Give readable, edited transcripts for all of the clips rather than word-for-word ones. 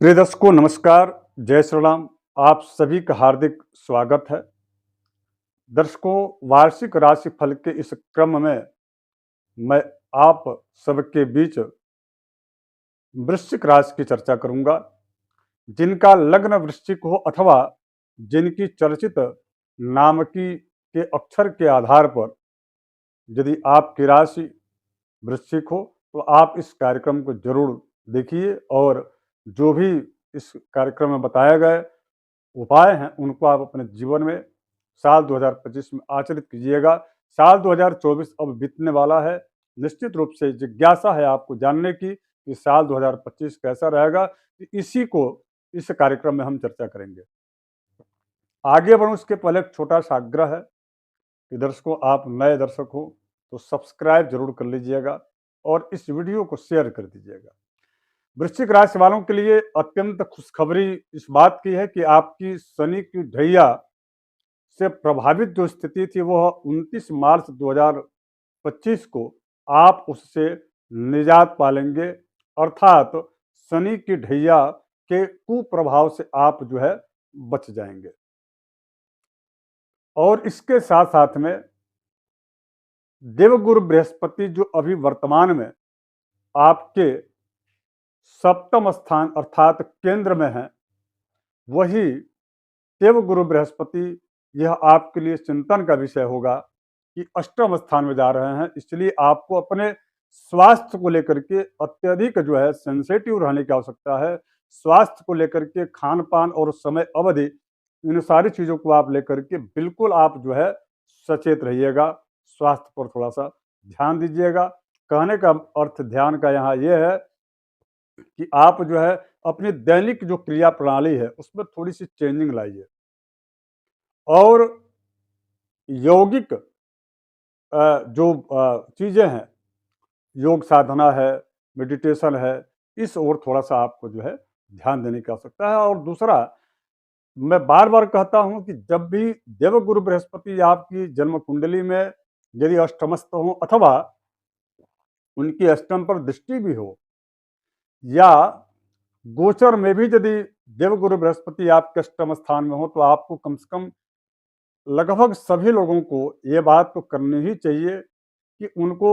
प्रिय दर्शकों नमस्कार, जय श्री राम। आप सभी का हार्दिक स्वागत है। दर्शकों, वार्षिक राशिफल के इस क्रम में मैं आप सबके बीच वृश्चिक राशि की चर्चा करूंगा। जिनका लग्न वृश्चिक हो अथवा जिनकी चर्चित नाम के अक्षर के आधार पर यदि आपकी राशि वृश्चिक हो तो आप इस कार्यक्रम को जरूर देखिए और जो भी इस कार्यक्रम में बताए गए उपाय हैं उनको आप अपने जीवन में साल 2025 में आचरित कीजिएगा। साल 2024 अब बीतने वाला है। निश्चित रूप से जिज्ञासा है आपको जानने की कि साल 2025 कैसा रहेगा। इसी को इस कार्यक्रम में हम चर्चा करेंगे। आगे बढ़ूं उसके पहले एक छोटा सा आग्रह है कि दर्शकों, आप नए दर्शक हो तो सब्सक्राइब जरूर कर लीजिएगा और इस वीडियो को शेयर कर दीजिएगा। वृश्चिक राशि वालों के लिए अत्यंत खुशखबरी इस बात की है कि आपकी शनि की ढैया से प्रभावित जो स्थिति थी वह 29 मार्च 2025 को आप उससे निजात पालेंगे। अर्थात शनि की ढैया के कुप्रभाव से आप जो है बच जाएंगे। और इसके साथ साथ में देवगुरु बृहस्पति जो अभी वर्तमान में आपके सप्तम स्थान अर्थात केंद्र में है, वही देवगुरु बृहस्पति यह आपके लिए चिंतन का विषय होगा कि अष्टम स्थान में जा रहे हैं। इसलिए आपको अपने स्वास्थ्य को लेकर के अत्यधिक जो है सेंसिटिव रहने की आवश्यकता है। स्वास्थ्य को लेकर के खान पान और समय अवधि इन सारी चीज़ों को आप लेकर के बिल्कुल आप जो है सचेत रहिएगा। स्वास्थ्य पर थोड़ा सा ध्यान दीजिएगा। कहने का अर्थ ध्यान का यहाँ यह है कि आप जो है अपनी दैनिक जो क्रिया प्रणाली है उसमें थोड़ी सी चेंजिंग लाइए और यौगिक जो चीज़ें हैं, योग साधना है, मेडिटेशन है, इस ओर थोड़ा सा आपको जो है ध्यान देने की आवश्यकता है। और दूसरा, मैं बार बार कहता हूं कि जब भी देवगुरु बृहस्पति आपकी जन्म कुंडली में यदि अष्टमस्थ हो अथवा उनकी अष्टम पर दृष्टि भी हो या गोचर में भी यदि देवगुरु बृहस्पति आपके अष्टम स्थान में हो तो आपको कम से कम लगभग सभी लोगों को ये बात तो करनी ही चाहिए कि उनको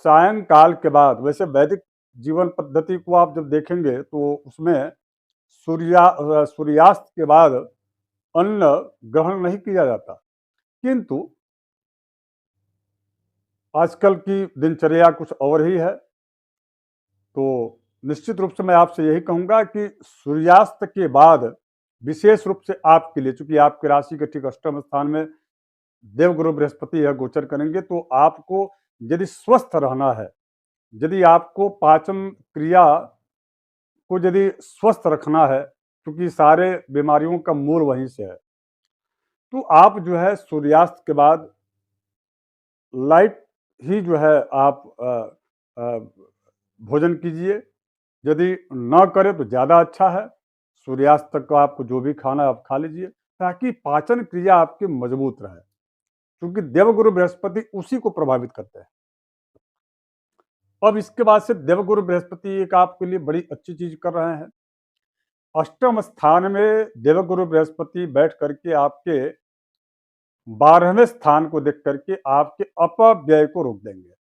सायंकाल के बाद, वैसे वैदिक जीवन पद्धति को आप जब देखेंगे तो उसमें सूर्यास्त के बाद अन्न ग्रहण नहीं किया जाता, किंतु आजकल की दिनचर्या कुछ और ही है। तो निश्चित रूप से मैं आपसे यही कहूंगा कि सूर्यास्त के बाद विशेष रूप से आपके लिए, चूंकि आपकी राशि के ठीक अष्टम स्थान में देवगुरु बृहस्पति यह गोचर करेंगे, तो आपको यदि स्वस्थ रहना है, यदि आपको पाचन क्रिया को यदि स्वस्थ रखना है, क्योंकि सारे बीमारियों का मूल वहीं से है, तो आप जो है सूर्यास्त के बाद लाइट ही जो है आप भोजन कीजिए। यदि न करें तो ज़्यादा अच्छा है। सूर्यास्त तक का आपको जो भी खाना है आप खा लीजिए ताकि पाचन क्रिया आपकी मजबूत रहे, क्योंकि देवगुरु बृहस्पति उसी को प्रभावित करते हैं। अब इसके बाद से देवगुरु बृहस्पति एक आपके लिए बड़ी अच्छी चीज कर रहे हैं। अष्टम स्थान में देवगुरु बृहस्पति बैठ करके आपके 12वें स्थान को देख करके आपके अपव्यय को रोक देंगे।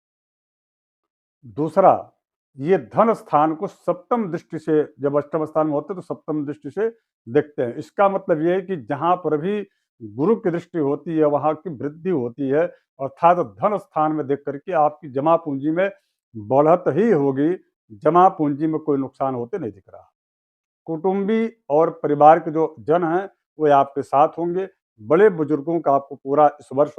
दूसरा, ये धन स्थान को सप्तम दृष्टि से, जब अष्टम स्थान में होते हैं तो सप्तम दृष्टि से देखते हैं। इसका मतलब ये है कि जहां पर भी गुरु की दृष्टि होती है वहां की वृद्धि होती है, अर्थात धन स्थान में देख करके आपकी जमा पूंजी में बढ़त ही होगी। जमा पूंजी में कोई नुकसान होते नहीं दिख रहा। कुटुंबी और परिवार के जो जन हैं वो आपके साथ होंगे। बड़े बुजुर्गों का आपको पूरा इस वर्ष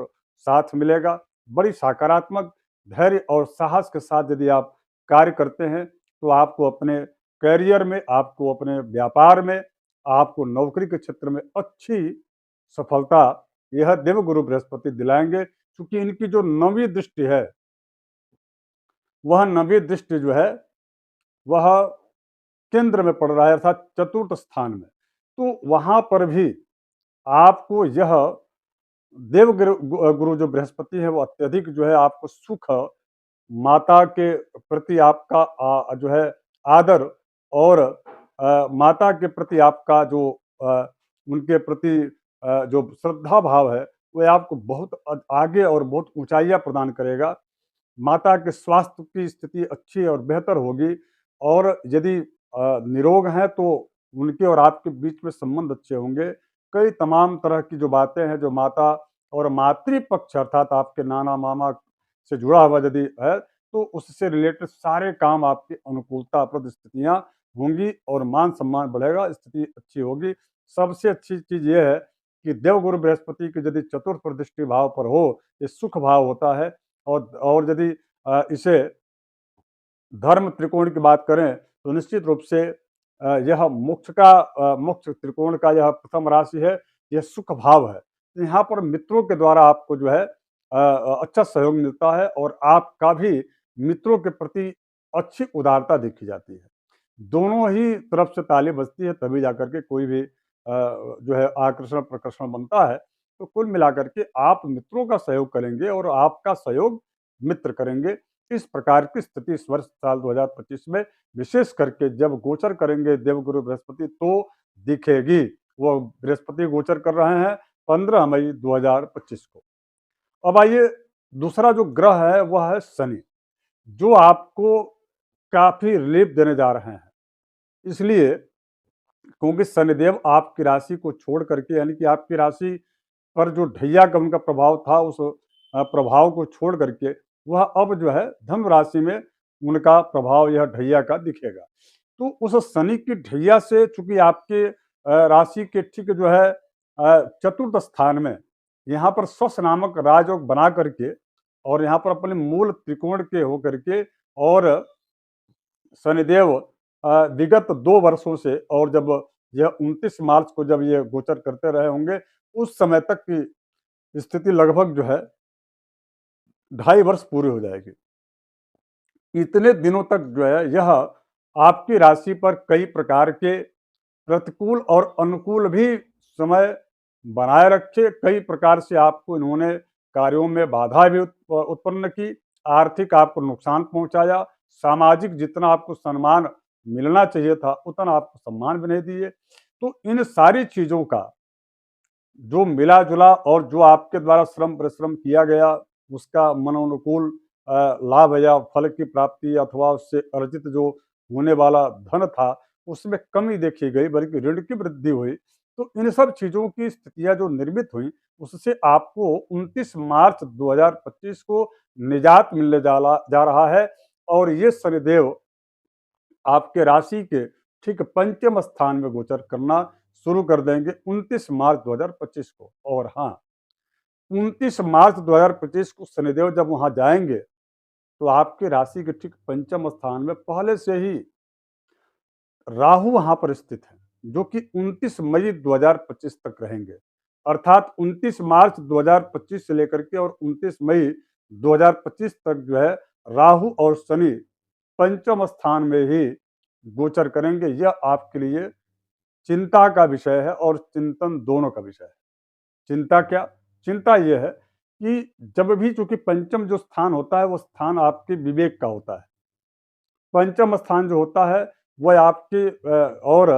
साथ मिलेगा। बड़ी सकारात्मक धैर्य और साहस के साथ यदि आप कार्य करते हैं तो आपको अपने करियर में, आपको अपने व्यापार में, आपको नौकरी के क्षेत्र में अच्छी सफलता यह देवगुरु बृहस्पति दिलाएंगे। क्योंकि इनकी जो नवीं दृष्टि है, वह नवीं दृष्टि जो है वह केंद्र में पड़ रहा है, अर्थात चतुर्थ स्थान में। तो वहां पर भी आपको यह देवगुरु गुरु जो बृहस्पति है वो अत्यधिक जो है आपको सुख, माता के प्रति आपका जो है आदर और माता के प्रति आपका जो उनके प्रति जो श्रद्धा भाव है, वह आपको बहुत आगे और बहुत ऊँचाइयाँ प्रदान करेगा। माता के स्वास्थ्य की स्थिति अच्छी और बेहतर होगी और यदि निरोग हैं तो उनके और आपके बीच में संबंध अच्छे होंगे। कई तमाम तरह की जो बातें हैं, जो माता और मातृपक्ष अर्थात आपके नाना-मामा से जुड़ा हुआ यदि है, तो उससे रिलेटेड सारे काम आपकी अनुकूलताप्रद स्थितियाँ होंगी और मान-सम्मान बढ़ेगा, स्थिति अच्छी होगी। सबसे अच्छी चीज़ ये है कि देवगुरु बृहस्पति की यदि चतुर्थ दृष्टि भाव पर हो, ये सुख भाव होता है और यदि इसे धर्म त्रिकोण की बात करें तो निश्चित रूप से यह मोक्ष त्रिकोण का यह प्रथम राशि है, यह सुख भाव है। तो यहाँ पर मित्रों के द्वारा आपको जो है अच्छा सहयोग मिलता है और आपका भी मित्रों के प्रति अच्छी उदारता देखी जाती है। दोनों ही तरफ से ताली बजती है तभी जाकर के कोई भी जो है आकर्षण प्रकर्षण बनता है। तो कुल मिलाकर के आप मित्रों का सहयोग करेंगे और आपका सहयोग मित्र करेंगे। इस प्रकार की स्थिति इस वर्ष साल 2025 में विशेष करके जब गोचर करेंगे देवगुरु बृहस्पति तो दिखेगी। वो बृहस्पति गोचर कर रहे हैं 15 मई 2025 को। अब आइए दूसरा जो ग्रह है वह है शनि, जो आपको काफ़ी रिलीफ देने जा रहे हैं। इसलिए क्योंकि शनिदेव आपकी राशि को छोड़ करके यानी कि आपकी राशि पर जो ढैया का उनका प्रभाव था उस प्रभाव को छोड़ करके वह अब जो है धनु राशि में उनका प्रभाव यह ढैया का दिखेगा। तो उस शनि की ढैया से चूंकि आपके राशि के ठीक जो है चतुर्थ स्थान में यहाँ पर स्वस्थ नामक राजयोग बना करके और यहाँ पर अपने मूल त्रिकोण के होकर के और शनिदेव विगत 2 वर्षों से और जब यह 29 मार्च को जब ये गोचर करते रहे होंगे उस समय तक की स्थिति लगभग जो है 2.5 वर्ष पूरी हो जाएगी। इतने दिनों तक जो है यह आपकी राशि पर कई प्रकार के प्रतिकूल और अनुकूल भी समय बनाए रखे। कई प्रकार से आपको इन्होंने कार्यों में बाधा भी उत्पन्न की, आर्थिक आपको नुकसान पहुंचाया, सामाजिक जितना आपको सम्मान मिलना चाहिए था उतना आपको सम्मान भी नहीं दिए। तो इन सारी चीज़ों का जो मिला जुला और जो आपके द्वारा श्रम परिश्रम किया गया उसका मनोनुकूल लाभ या फल की प्राप्ति अथवा उससे अर्जित जो होने वाला धन था उसमें कमी देखी गई बल्कि ऋण की वृद्धि हुई। तो इन सब चीज़ों की स्थितियां जो निर्मित हुई उससे आपको 29 मार्च 2025 को निजात मिलने जा रहा है और ये शनिदेव आपके राशि के ठीक पंचम स्थान में गोचर करना शुरू कर देंगे 29 मार्च 2025 को। और हाँ, 29 मार्च 2025 को शनिदेव जब वहां जाएंगे तो आपके राशि के ठीक पंचम स्थान में पहले से ही राहु वहां पर स्थित है, जो कि 29 मई 2025 तक रहेंगे। अर्थात 29 मार्च 2025 से लेकर के और 29 मई 2025 तक जो है राहु और शनि पंचम स्थान में ही गोचर करेंगे। यह आपके लिए चिंता का विषय है और चिंतन दोनों का विषय है। चिंता क्या? चिंता यह है कि जब भी चूंकि पंचम जो स्थान होता है वो स्थान आपके विवेक का होता है। पंचम स्थान जो होता है वह आपके और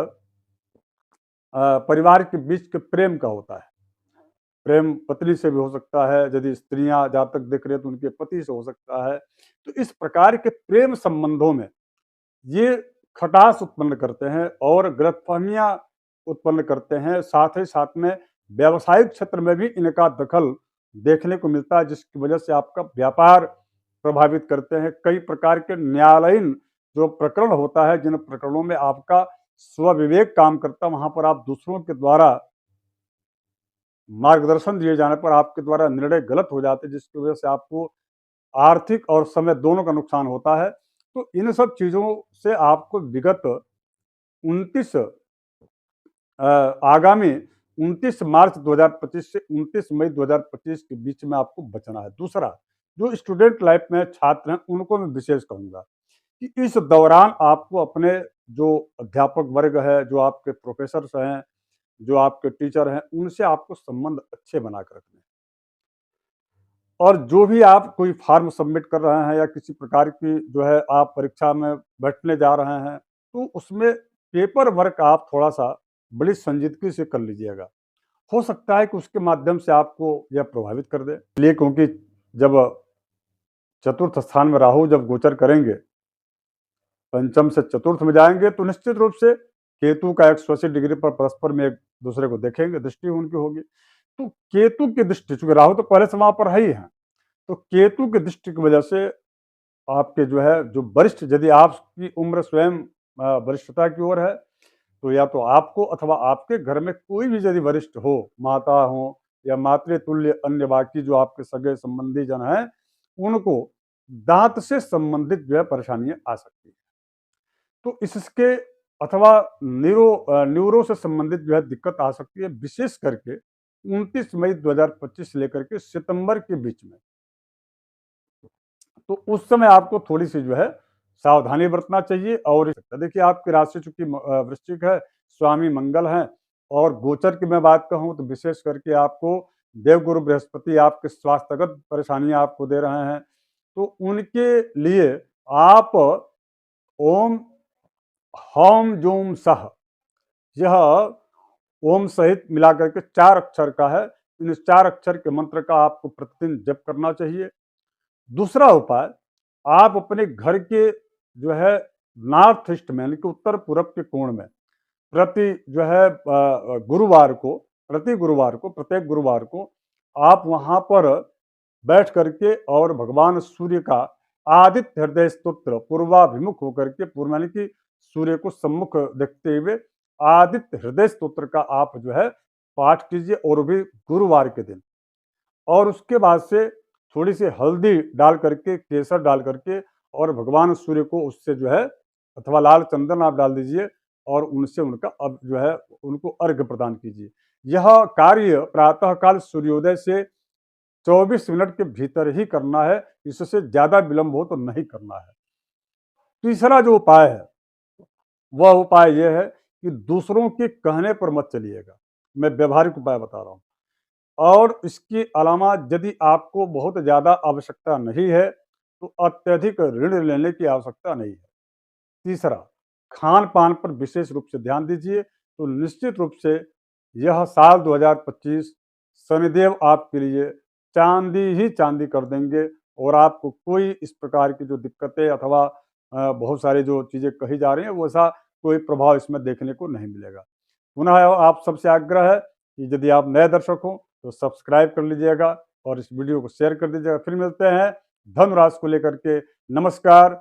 परिवार के बीच के प्रेम का होता है। प्रेम पत्नी से भी हो सकता है, यदि स्त्रियां जातक देख रहे हैं तो उनके पति से हो सकता है। तो इस प्रकार के प्रेम संबंधों में ये खटास उत्पन्न करते हैं और गलतफहमियां उत्पन्न करते हैं। साथ ही साथ में व्यावसायिक क्षेत्र में भी इनका दखल देखने को मिलता है, जिसकी वजह से आपका व्यापार प्रभावित करते हैं। कई प्रकार के न्यायालयीन जो प्रकरण होता है, जिन प्रकरणों में आपका स्वविवेक काम करता है, वहां पर आप दूसरों के द्वारा मार्गदर्शन दिए जाने पर आपके द्वारा निर्णय गलत हो जाते हैं, जिसकी वजह से आपको आर्थिक और समय दोनों का नुकसान होता है। तो इन सब चीज़ों से आपको विगत 29 आगामी 29 मार्च 2025 से 29 मई 2025 के बीच में आपको बचना है। दूसरा, जो स्टूडेंट लाइफ में छात्र हैं उनको मैं विशेष कहूँगा कि इस दौरान आपको अपने जो अध्यापक वर्ग है, जो आपके प्रोफेसर्स हैं, जो आपके टीचर हैं, उनसे आपको संबंध अच्छे बना कर रखने हैं। और जो भी आप कोई फॉर्म सबमिट कर रहे हैं या किसी प्रकार की जो है आप परीक्षा में बैठने जा रहे हैं, तो उसमें पेपर वर्क आप थोड़ा सा बड़ी संजीदगी से कर लीजिएगा। हो सकता है कि उसके माध्यम से आपको यह प्रभावित कर दे। इसलिए क्योंकि जब चतुर्थ स्थान में राहु जब गोचर करेंगे, पंचम से चतुर्थ में जाएंगे, तो निश्चित रूप से केतु का 180 डिग्री पर परस्पर में एक दूसरे को देखेंगे, दृष्टि उनकी होगी। तो केतु की दृष्टि, चूंकि राहु तो पहले से वहां पर है ही है, तो केतु की दृष्टि की वजह से आपके जो है जो वरिष्ठ, यदि आपकी उम्र स्वयं वरिष्ठता की ओर है, तो या तो आपको अथवा आपके घर में कोई भी यदि वरिष्ठ हो, माता हो या मातृतुल्य अन्य बाकी जो आपके सगे संबंधी जन हैं, उनको दांत से संबंधित जो है परेशानियां आ सकती है। तो इसके अथवा न्यूरो से संबंधित जो है दिक्कत आ सकती है, विशेष करके 29 मई 2025 से लेकर के सितंबर के बीच में। तो उस समय आपको थोड़ी सी जो है सावधानी बरतना चाहिए। और देखिए, आपकी राशि चूंकि वृश्चिक है, स्वामी मंगल हैं, और गोचर की मैं बात कहूं तो विशेष करके आपको देवगुरु बृहस्पति आपके स्वास्थ्यगत परेशानियां आपको दे रहे हैं। तो उनके लिए आप ओम हौम जूम सह, यह ओम सहित मिलाकर के 4 अक्षर का है। इन 4 अक्षर के मंत्र का आपको प्रतिदिन जप करना चाहिए। दूसरा उपाय, आप अपने घर के जो है नॉर्थ ईस्ट में, यानी कि उत्तर पूर्व के कोण में, प्रति जो है गुरुवार को, प्रत्येक गुरुवार को आप वहां पर बैठ करके और भगवान सूर्य का आदित्य हृदय स्तोत्र पूर्वाभिमुख होकर के, पूर्व यानी कि सूर्य को सम्मुख देखते हुए आदित्य हृदय स्तोत्र का आप जो है पाठ कीजिए, और भी गुरुवार के दिन। और उसके बाद से थोड़ी सी हल्दी डाल करके, केसर डाल करके, और भगवान सूर्य को उससे जो है, अथवा लाल चंदन आप डाल दीजिए, और उनसे उनका अब जो है उनको अर्घ्य प्रदान कीजिए। यह कार्य प्रातःकाल सूर्योदय से 24 मिनट के भीतर ही करना है, इससे ज्यादा विलंब हो तो नहीं करना है। तीसरा जो उपाय है, वह उपाय यह है कि दूसरों के कहने पर मत चलिएगा। मैं व्यवहारिक उपाय बता रहा हूं। और इसके अलावा यदि आपको बहुत ज़्यादा आवश्यकता नहीं है, तो अत्यधिक ऋण लेने की आवश्यकता नहीं है। तीसरा, खान-पान पर विशेष रूप से ध्यान दीजिए, तो निश्चित रूप से यह साल 2025 शनिदेव आपके लिए चांदी ही चांदी कर देंगे, और आपको कोई इस प्रकार की जो दिक्कतें अथवा बहुत सारी जो चीज़ें कही जा रही हैं, वैसा कोई प्रभाव इसमें देखने को नहीं मिलेगा। पुनः आप सबसे आग्रह है कि यदि आप नए दर्शक हो तो सब्सक्राइब कर लीजिएगा और इस वीडियो को शेयर कर दीजिएगा। फिर मिलते हैं धन राशि को लेकर के। नमस्कार।